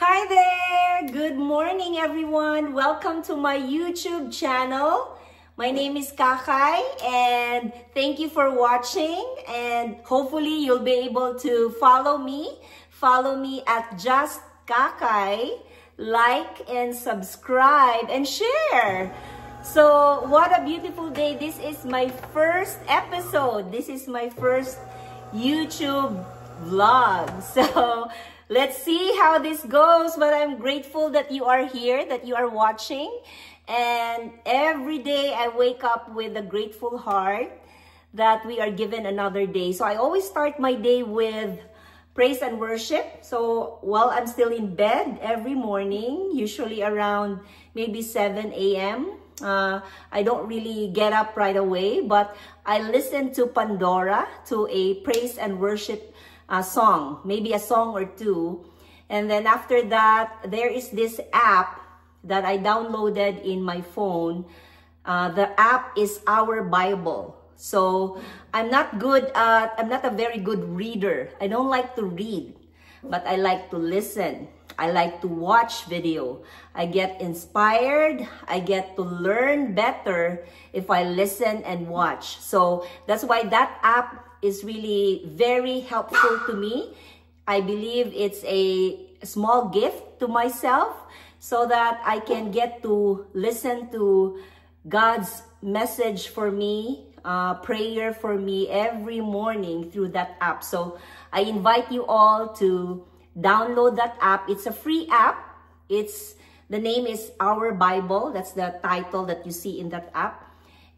Hi there! Good morning, everyone! Welcome to my YouTube channel. My name is Kakay, and thank you for watching. And hopefully, you'll be able to follow me. Follow me at Just Kakay. Like and subscribe and share. So, what a beautiful day. This is my first episode. This is my first YouTube vlog. So, let's see how this goes, but I'm grateful that you are here, that you are watching. And every day I wake up with a grateful heart that we are given another day. So I always start my day with praise and worship. So while I'm still in bed every morning, usually around maybe 7 a.m., I don't really get up right away, but I listen to Pandora, to a praise and worship song, maybe a song or two. And then after that, there is this app that I downloaded in my phone. The app is Our Bible. So I'm not a very good reader. I don't like to read, but I like to listen. I like to watch video. I get inspired. I get to learn better if I listen and watch. So that's why that app is really very helpful to me. I believe it's a small gift to myself so that I can get to listen to God's message for me, prayer for me every morning through that app. So I invite you all to download that app. It's a free app. The name is Our Bible. That's the title that you see in that app.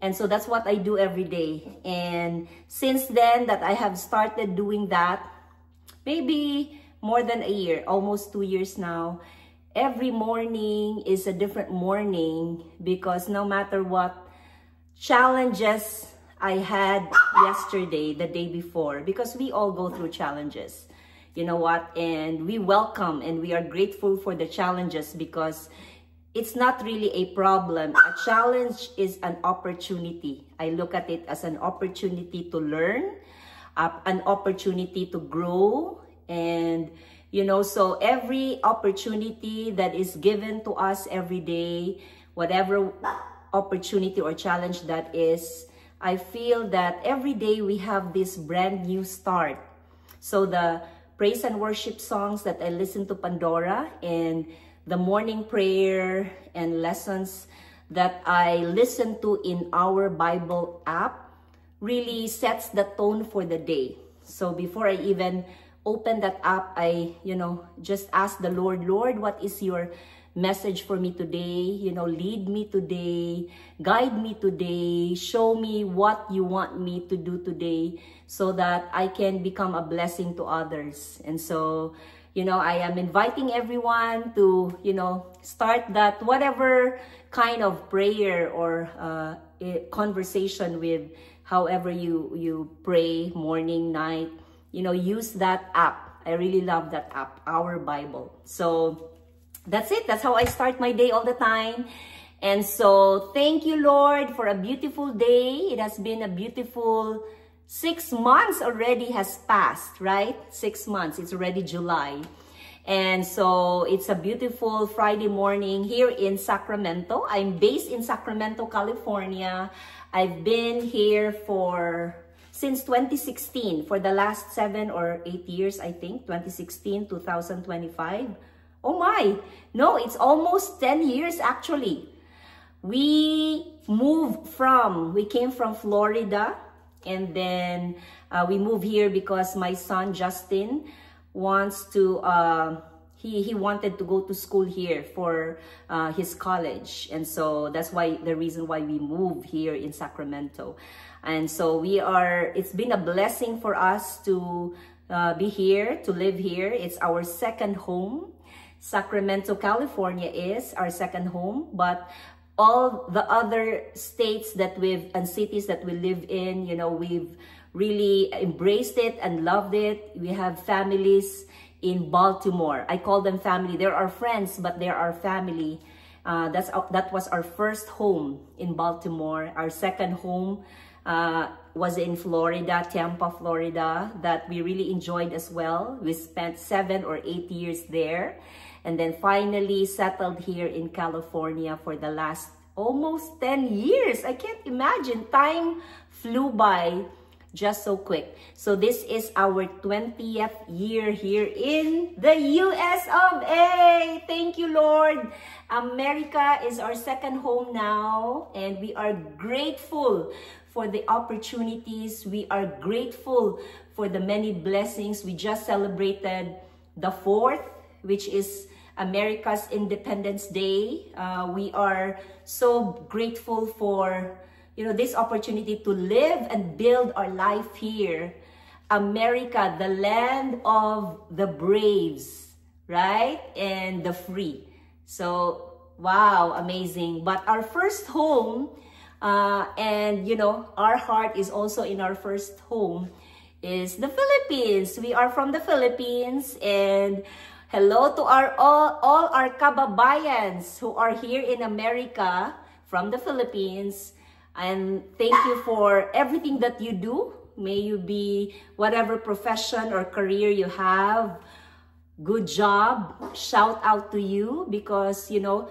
And so that's what I do every day. And since then that I have started doing that, maybe more than a year, almost 2 years now, every morning is a different morning because no matter what challenges I had yesterday, the day before, because we all go through challenges, you know what? And we welcome and we are grateful for the challenges because it's not really a problem. A challenge is an opportunity. I look at it as an opportunity to learn, an opportunity to grow. And, you know, so every opportunity that is given to us every day, whatever opportunity or challenge that is, I feel that every day we have this brand new start. So the praise and worship songs that I listen to Pandora and the morning prayer and lessons that I listen to in Our Bible app really sets the tone for the day. So before I even open that app, I, just ask the Lord, what is your message for me today? Lead me today, guide me today, show me what you want me to do today so that I can become a blessing to others. And so, I am inviting everyone to, start that whatever kind of prayer or conversation with however you pray, morning, night, use that app. I really love that app, Our Bible. So that's it. That's how I start my day all the time. And so thank you, Lord, for a beautiful day. It has been a beautiful 6 months already has passed, right? 6 months. It's already July. And so it's a beautiful Friday morning here in Sacramento. I'm based in Sacramento, California. I've been here since 2016, for the last 7 or 8 years, I think, 2016, 2025. Oh my, no, it's almost 10 years actually. We came from Florida, and then we moved here because my son Justin wants to, he wanted to go to school here for his college. And so that's the reason why we moved here in Sacramento. And so it's been a blessing for us to be here, to live here. It's our second home. Sacramento, California is our second home, but all the other states and cities that we live in, we've really embraced it and loved it. We have families in Baltimore. I call them family. They're our friends, but they're our family. That was our first home in Baltimore. Our second home was in Florida, Tampa, Florida, that we really enjoyed as well. We spent 7 or 8 years there, and then finally settled here in California for the last almost 10 years. I can't imagine. Time flew by just so quick. So this is our 20th year here in the US of A. Thank you, Lord. America is our second home now, and we are grateful for the opportunities. We are grateful for the many blessings. We just celebrated the 4th, which is America's Independence Day. We are so grateful for, you know, this opportunity to live and build our life here. America, the land of the braves, right? And the free. So, wow, amazing. But our first home, and you know, our heart is also in our first home, is the Philippines. We are from the Philippines, and hello to all our kababayans who are here in America from the Philippines. And thank you for everything that you do. May you be whatever profession or career you have. Good job. Shout out to you, because, you know,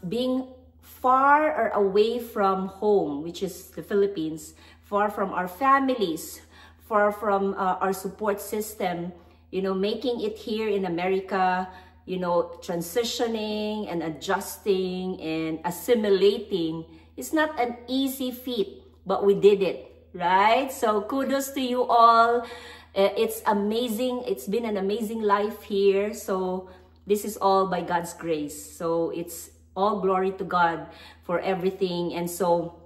being far or away from home, which is the Philippines, far from our families, far from our support system, you know, making it here in America, you know, transitioning and adjusting and assimilating, it's not an easy feat, but we did it, right? So kudos to you all. It's amazing. It's been an amazing life here. So this is all by God's grace. So it's all glory to God for everything. And so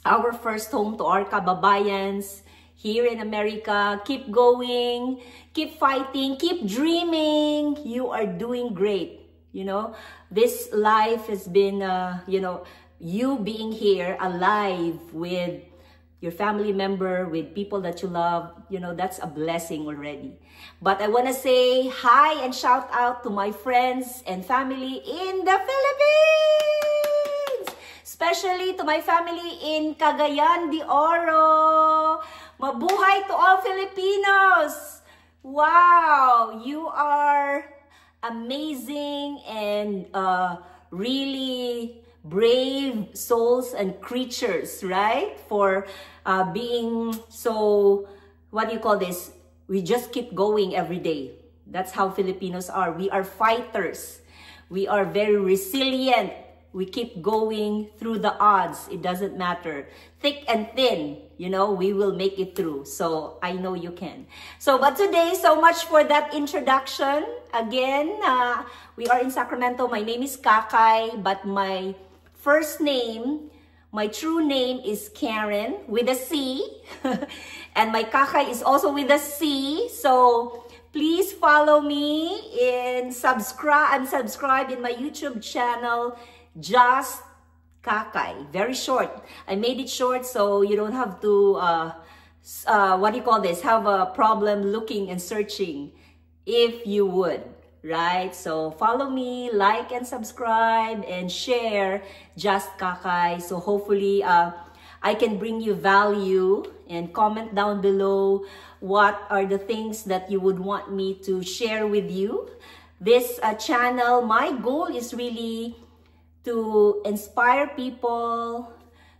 our first home to our kababayans here in America, keep going, keep fighting, keep dreaming. You are doing great. You know, this life has been, you know, you being here alive with your family member, with people that you love, you know, that's a blessing already. But I want to say hi and shout out to my friends and family in the Philippines, especially to my family in Cagayan de Oro. Mabuhay to all Filipinos! Wow, you are amazing and really brave souls and creatures, right? For being so, what do you call this? We just keep going every day. That's how Filipinos are. We are fighters. We are very resilient. We keep going through the odds. It doesn't matter. Thick and thin, you know, we will make it through. So I know you can. So, but today, so much for that introduction. Again, we are in Sacramento. My name is Kakay, but my first name, my true name is Karen with a C. And my Kakay is also with a C. So please follow me and subscribe in my YouTube channel, Just Kakay. Very short. I made it short so you don't have to, what do you call this? Have a problem looking and searching if you would. Right? So follow me, like and subscribe and share Just Kakay. So hopefully I can bring you value, and comment down below what are the things that you would want me to share with you. This channel, my goal is really to inspire people,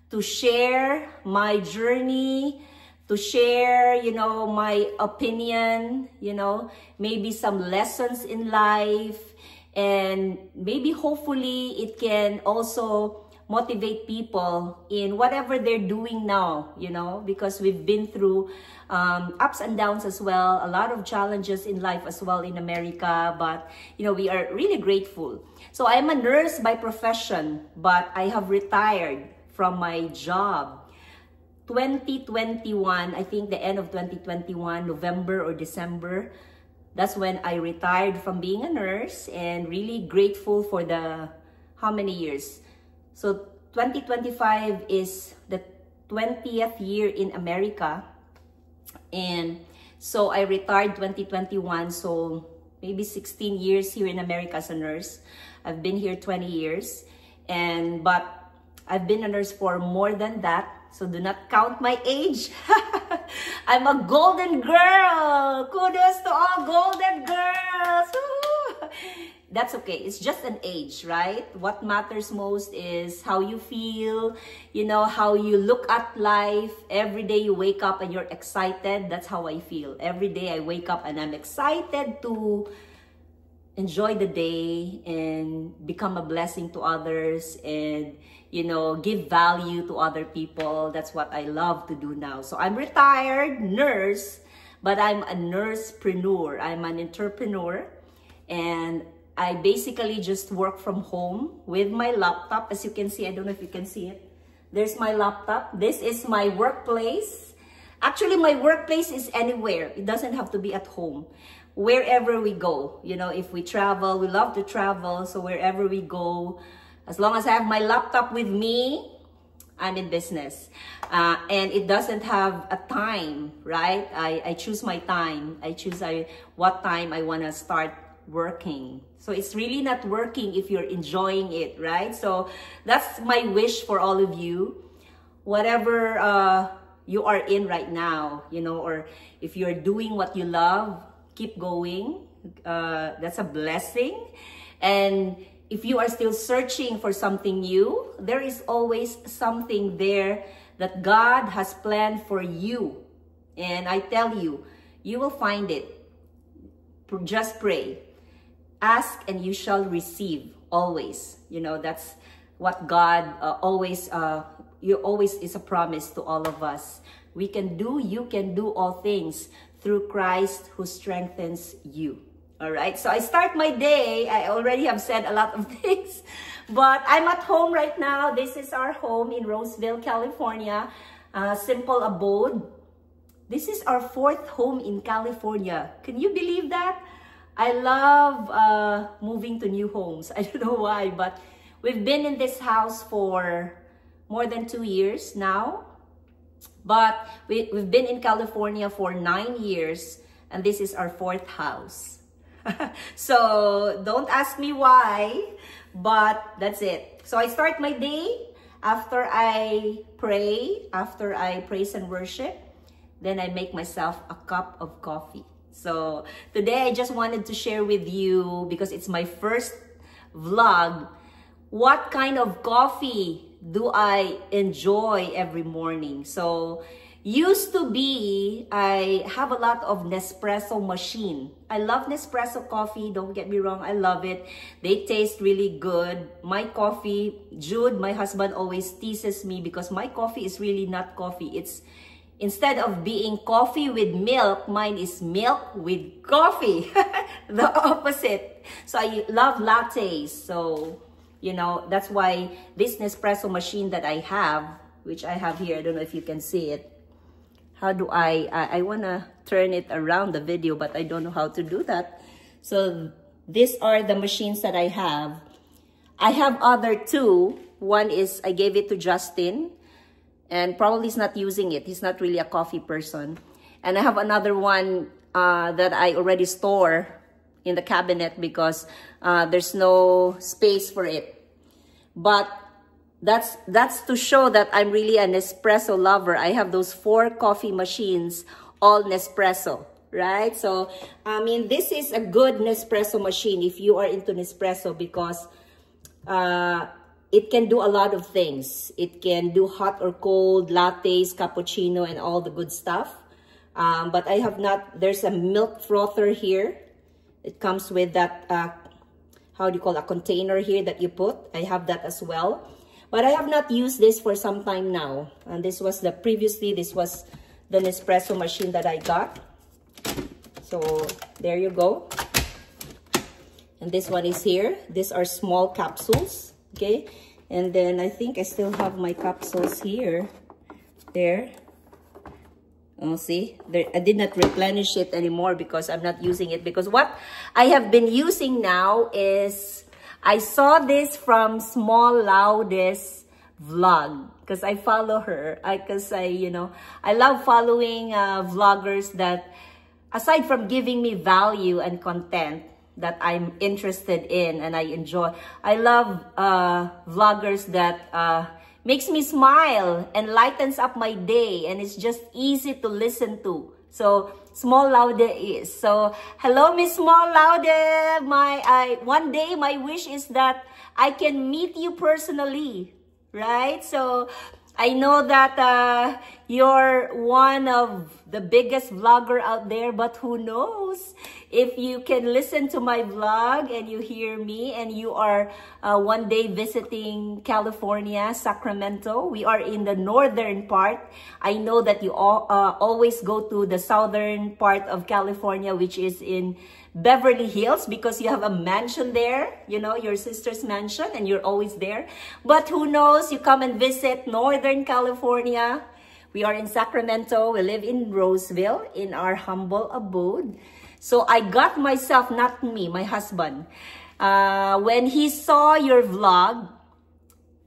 to share my journey, to share, you know, my opinion, you know, maybe some lessons in life, and maybe hopefully it can also motivate people in whatever they're doing now, you know, because we've been through ups and downs as well, a lot of challenges in life as well in America, but, you know, we are really grateful. So I'm a nurse by profession, but I have retired from my job 2021, I think the end of 2021, November or December. That's when I retired from being a nurse, and really grateful for the, how many years? So 2025 is the 20th year in America. And so I retired 2021, so maybe 16 years here in America as a nurse. I've been here 20 years, but I've been a nurse for more than that. so do not count my age. I'm a golden girl. Kudos to all golden girls. Woo! That's okay. It's just an age, right? What matters most is how you feel, you know, how you look at life. Every day you wake up and you're excited. That's how I feel. Every day I wake up and I'm excited to enjoy the day and become a blessing to others and, you know, give value to other people. That's what I love to do now. So I'm retired nurse, but I'm a nursepreneur. I'm an entrepreneur, and I basically just work from home with my laptop. As you can see, I don't know if you can see it. There's my laptop. This is my workplace. Actually, my workplace is anywhere. It doesn't have to be at home. Wherever we go, you know, if we travel, we love to travel. So wherever we go, as long as I have my laptop with me, I'm in business. And it doesn't have a time, right? I choose my time. I choose what time I want to start working. So it's really not working if you're enjoying it, right? So that's my wish for all of you. Whatever you are in right now, you know, or if you're doing what you love, keep going. That's a blessing. And if you are still searching for something new, there is always something there that God has planned for you. And I tell you, you will find it. Just pray. Ask and you shall receive, always. You know, that's what God always is a promise to all of us. You can do all things through Christ who strengthens you. All right, so I start my day. I already have said a lot of things, but I'm at home right now. This is our home in Roseville, California. Simple abode. This is our 4th home in California. Can you believe that? I love moving to new homes. I don't know why, but we've been in this house for more than 2 years now. But we've been in California for 9 years, and this is our 4th house. So don't ask me why, but that's it. So I start my day after I pray, after I praise and worship. Then I make myself a cup of coffee. So today I just wanted to share with you, because it's my first vlog, what kind of coffee do I enjoy every morning. So used to be, I have a lot of Nespresso machine. I love Nespresso coffee, don't get me wrong, I love it. They taste really good. My coffee, Jude, my husband, always teases me because my coffee is really not coffee. It's, instead of being coffee with milk, mine is milk with coffee. The opposite. So I love lattes. So, you know, that's why this Nespresso machine that I have, which I have here, I don't know if you can see it. How do I want to turn it around the video, but I don't know how to do that. So these are the machines that I have. I have other 2. One is, I gave it to Justin, and probably he's not using it. He's not really a coffee person. And I have another one that I already store in the cabinet because there's no space for it. But that's to show that I'm really an Nespresso lover. I have those 4 coffee machines, all Nespresso, right? So, I mean, this is a good Nespresso machine if you are into Nespresso, because it can do a lot of things. It can do hot or cold, lattes, cappuccino, and all the good stuff. But I have not, there's a milk frother here. It comes with that, how do you call a container here that you put. I have that as well. But I have not used this for some time now. And this was previously, this was the Nespresso machine that I got. So there you go. And this one is here. These are small capsules, okay? And then I think I still have my capsules here. There. Oh, see? There, I did not replenish it anymore because I'm not using it. Because what I have been using now is, I saw this from Small Loudest vlog because I follow her. You know, I love following vloggers that, aside from giving me value and content that I'm interested in and I enjoy, I love vloggers that makes me smile and lightens up my day, and it's just easy to listen to. So Small Laude is. So hello, Miss Small Laude. One day my wish is that I can meet you personally, right? So I know that you're one of the biggest vlogger out there, but who knows if you can listen to my vlog and you hear me and you are one day visiting California, Sacramento. We are in the northern part. I know that you always go to the southern part of California, which is in Beverly Hills, because you have a mansion there, you know, your sister's mansion, and you're always there. But who knows, you come and visit Northern California. We are in Sacramento. We live in Roseville in our humble abode. So I got myself, not me, my husband, when he saw your vlog,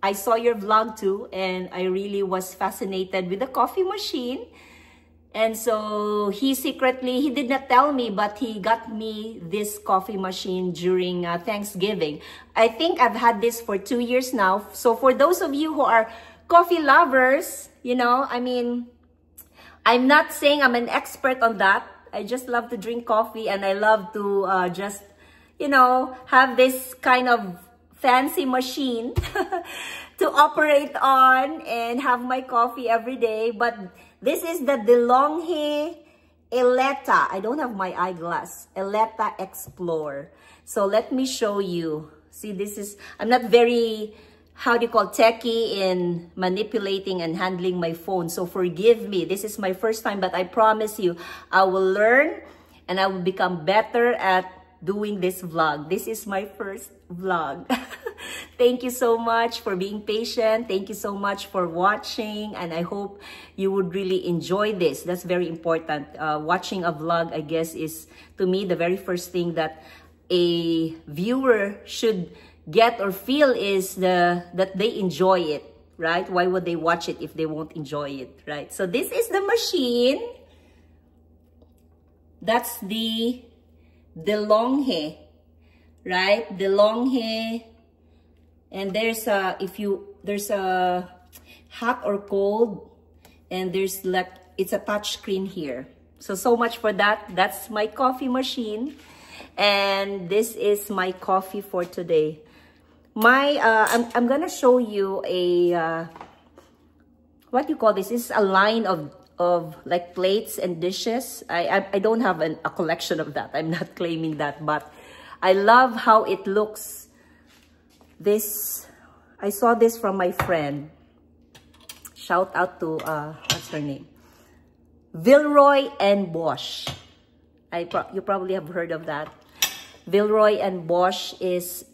I saw your vlog too, and I really was fascinated with the coffee machine. And so he did not tell me, but he got me this coffee machine during Thanksgiving. I think I've had this for 2 years now. So for those of you who are coffee lovers, you know, I mean, I'm not saying I'm an expert on that. I just love to drink coffee, and I love to just, you know, have this kind of fancy machine to operate on and have my coffee every day. But this is the DeLonghi Eletta. I don't have my eyeglass. Eletta Explore. So let me show you. See, this is, I'm not very, how do you call, techie in manipulating and handling my phone. So forgive me. This is my first time, but I promise you, I will learn and I will become better at doing this vlog. This is my first vlog. Thank you so much for being patient. Thank you so much for watching, and I hope you would really enjoy this. That's very important. Watching a vlog, I guess, is to me the very first thing that a viewer should get or feel is that they enjoy it, right? Why would they watch it if they won't enjoy it, right? So this is the machine. That's the DeLonghi, right? DeLonghi. And there's a hot or cold, and there's like, it's a touch screen here. So much for that. That's my coffee machine, and this is my coffee for today. I'm gonna show you a what do you call this? This is a line of like plates and dishes. I don't have a collection of that. I'm not claiming that, but I love how it looks. This, I saw this from my friend. Shout out to, what's her name? Villeroy and Bosch. You probably have heard of that. Villeroy and Bosch is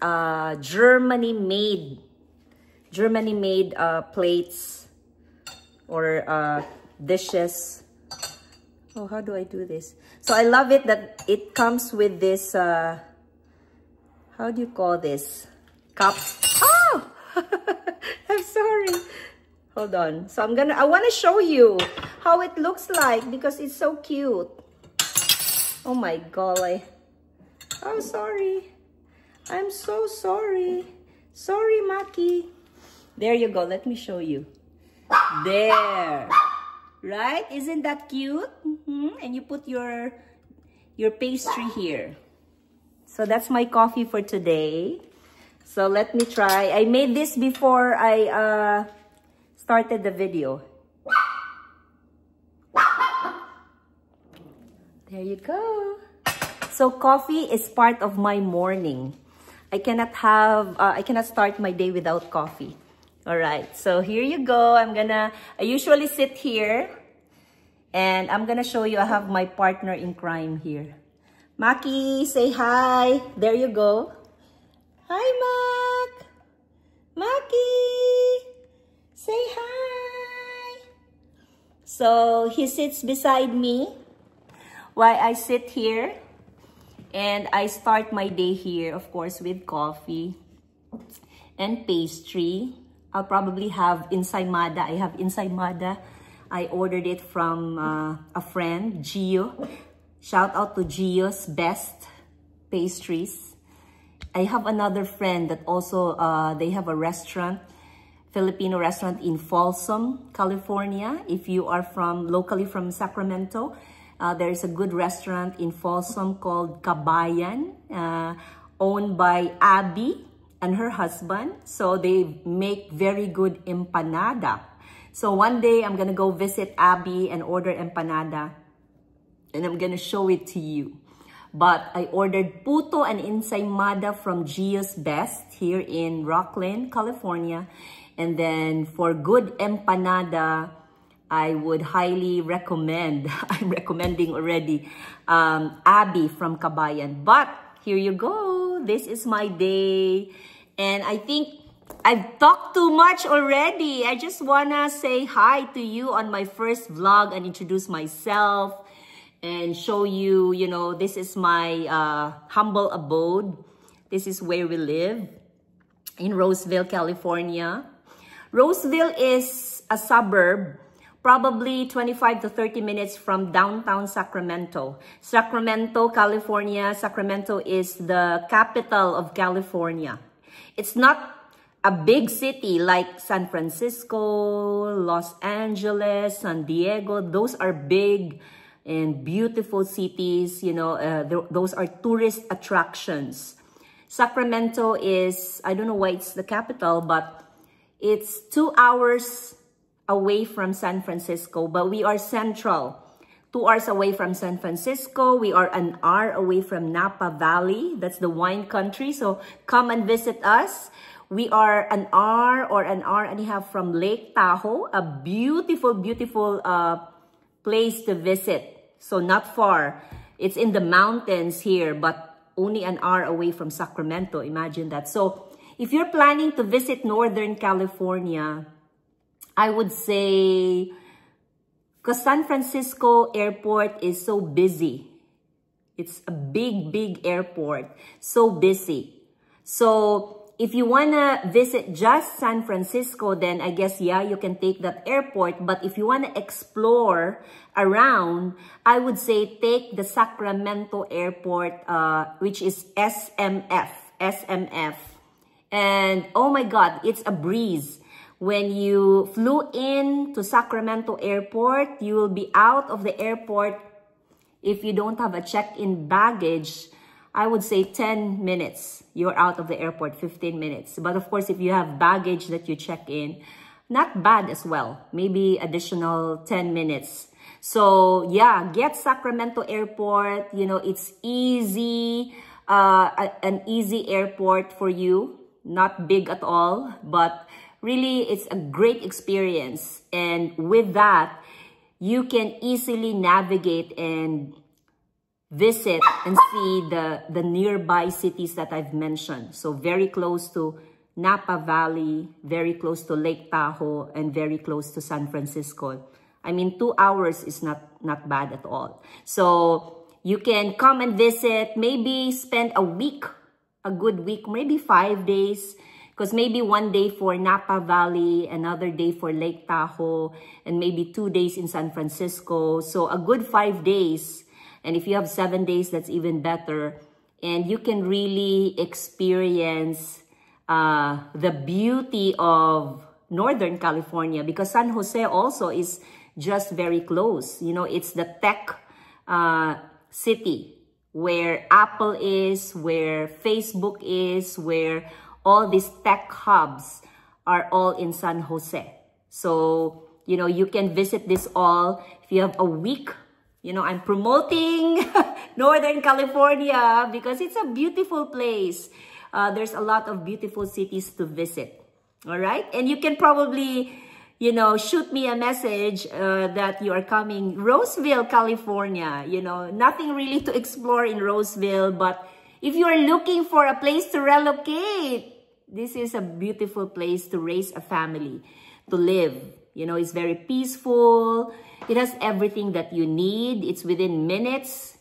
Germany-made plates or dishes. Oh, how do I do this? So I love it that it comes with this, how do you call this? Cup. Oh, I'm sorry. Hold on. So I want to show you how it looks like because it's so cute. Oh my golly. Oh, sorry. I'm so sorry. Sorry, Maki. There you go. Let me show you. There. Right? Isn't that cute? And you put your pastry here. So that's my coffee for today. So let me try. I made this before I started the video. There you go. So coffee is part of my morning. I cannot start my day without coffee. All right. So here you go. I usually sit here and I'm gonna show you. I have my partner in crime here. Maki, say hi. There you go. Hi, Mac. Maki, say hi. So he sits beside me while I sit here, and I start my day here, of course, with coffee and pastry. I'll probably have ensaymada. I have ensaymada. I ordered it from a friend, Gio. Shout out to Gio's Best Pastries. I have another friend that also, they have a restaurant Filipino restaurant in Folsom, California. If you are locally from Sacramento, there's a good restaurant in Folsom called Kabayan, owned by Abby and her husband. So they make very good empanada. So one day I'm gonna go visit Abby and order empanada, and I'm gonna show it to you. But I ordered puto and ensaymada from Gio's Best here in Rocklin, California. And then for good empanada, I would highly recommend, I'm recommending already, Abby from Kabayan. But here you go. This is my day. And I think I've talked too much already. I just wanna say hi to you on my first vlog and introduce myself and show you, you know, this is my humble abode. This is where we live in Roseville, California. Roseville is a suburb, probably 25 to 30 minutes from downtown Sacramento. Sacramento, California. Sacramento is the capital of California. It's not a big city like San Francisco, Los Angeles, San Diego. Those are big and beautiful cities, you know, those are tourist attractions. Sacramento is, I don't know why it's the capital, but it's 2 hours away from San Francisco, but we are central. 2 hours away from San Francisco. We are an hour away from Napa Valley. That's the wine country. So come and visit us. We are an hour or an hour and a half from Lake Tahoe, a beautiful, beautiful place to visit. So not far. It's in the mountains here, but only an hour away from Sacramento. Imagine that. So if you're planning to visit Northern California, I would say, because San Francisco airport is so busy. It's a big, big airport. So busy. So if you want to visit just San Francisco, then I guess, yeah, you can take that airport. But if you want to explore around, I would say take the Sacramento airport, which is SMF. And oh my God, it's a breeze. When you flew in to Sacramento airport, you will be out of the airport. If you don't have a check-in baggage, I would say 10 minutes. You're out of the airport, 15 minutes. But of course, if you have baggage that you check in, not bad as well. Maybe additional 10 minutes. So yeah, get Sacramento airport. You know, it's easy, an easy airport for you. Not big at all, but really it's a great experience. And with that, you can easily navigate and visit and see the nearby cities that I've mentioned. So very close to Napa Valley, very close to Lake Tahoe, and very close to San Francisco. I mean, 2 hours is not bad at all. So you can come and visit, maybe spend a week, a good week, maybe 5 days, because maybe 1 day for Napa Valley, another day for Lake Tahoe, and maybe 2 days in San Francisco. So a good 5 days. And if you have 7 days, that's even better. And you can really experience the beauty of Northern California, because San Jose also is just very close. You know, it's the tech city where Apple is, where Facebook is, where all these tech hubs are all in San Jose. So, you know, you can visit this all if you have a week. You know, I'm promoting Northern California because it's a beautiful place. There's a lot of beautiful cities to visit. All right. And you can probably, you know, shoot me a message that you are coming. Roseville, California. You know, nothing really to explore in Roseville. But if you are looking for a place to relocate, this is a beautiful place to raise a family, to live. You know, it's very peaceful. It has everything that you need. It's within minutes.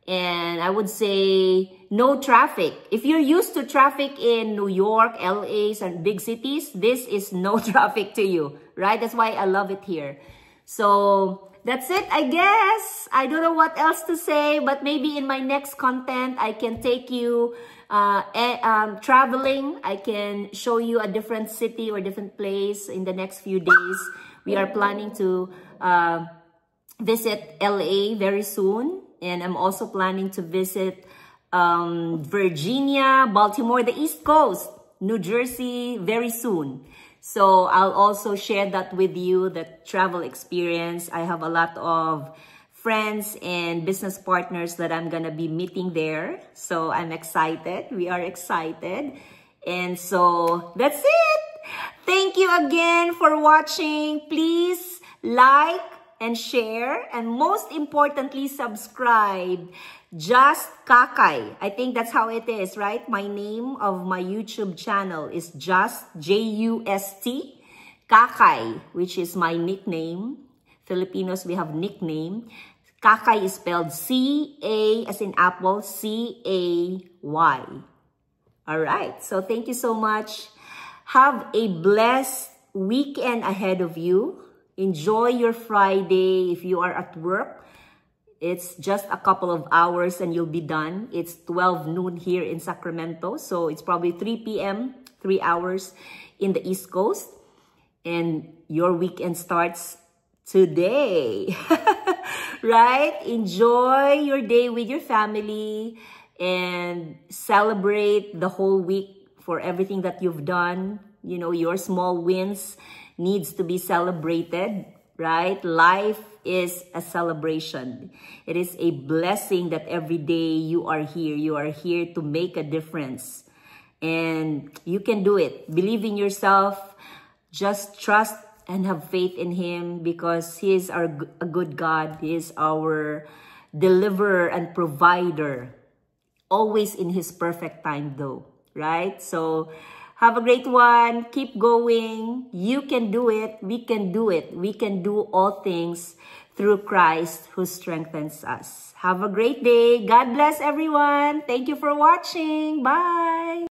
And I would say no traffic. If you're used to traffic in New York, LA, and big cities, this is no traffic to you, right? That's why I love it here. So that's it, I guess. I don't know what else to say, but maybe in my next content, I can take you traveling. I can show you a different city or different place in the next few days. We are planning to visit LA very soon. And I'm also planning to visit Virginia, Baltimore, the East Coast, New Jersey very soon. So I'll also share that with you, the travel experience. I have a lot of friends and business partners that I'm gonna be meeting there. So I'm excited. We are excited. And so that's it. Thank you again for watching. Please like and share, and most importantly, subscribe. Just Kakay. I think that's how it is, right? My name of my YouTube channel is Just, J-U-S-T, Kakay, which is my nickname. Filipinos, we have nickname. Kakay is spelled C-A, as in apple, C-A-Y. All right. So thank you so much. Have a blessed weekend ahead of you. Enjoy your Friday. If you are at work, it's just a couple of hours and you'll be done. It's 12 noon here in Sacramento. So it's probably 3 p.m., 3 hours in the East Coast. And your weekend starts today. Right? Enjoy your day with your family and celebrate the whole week for everything that you've done. You know, your small wins needs to be celebrated, right? Life is a celebration. It is a blessing that every day you are here. You are here to make a difference. And you can do it. Believe in yourself. Just trust and have faith in Him, because He is a good God. He is our deliverer and provider. Always in His perfect time though, right? So have a great one. Keep going. You can do it. We can do it. We can do all things through Christ who strengthens us. Have a great day. God bless everyone. Thank you for watching. Bye.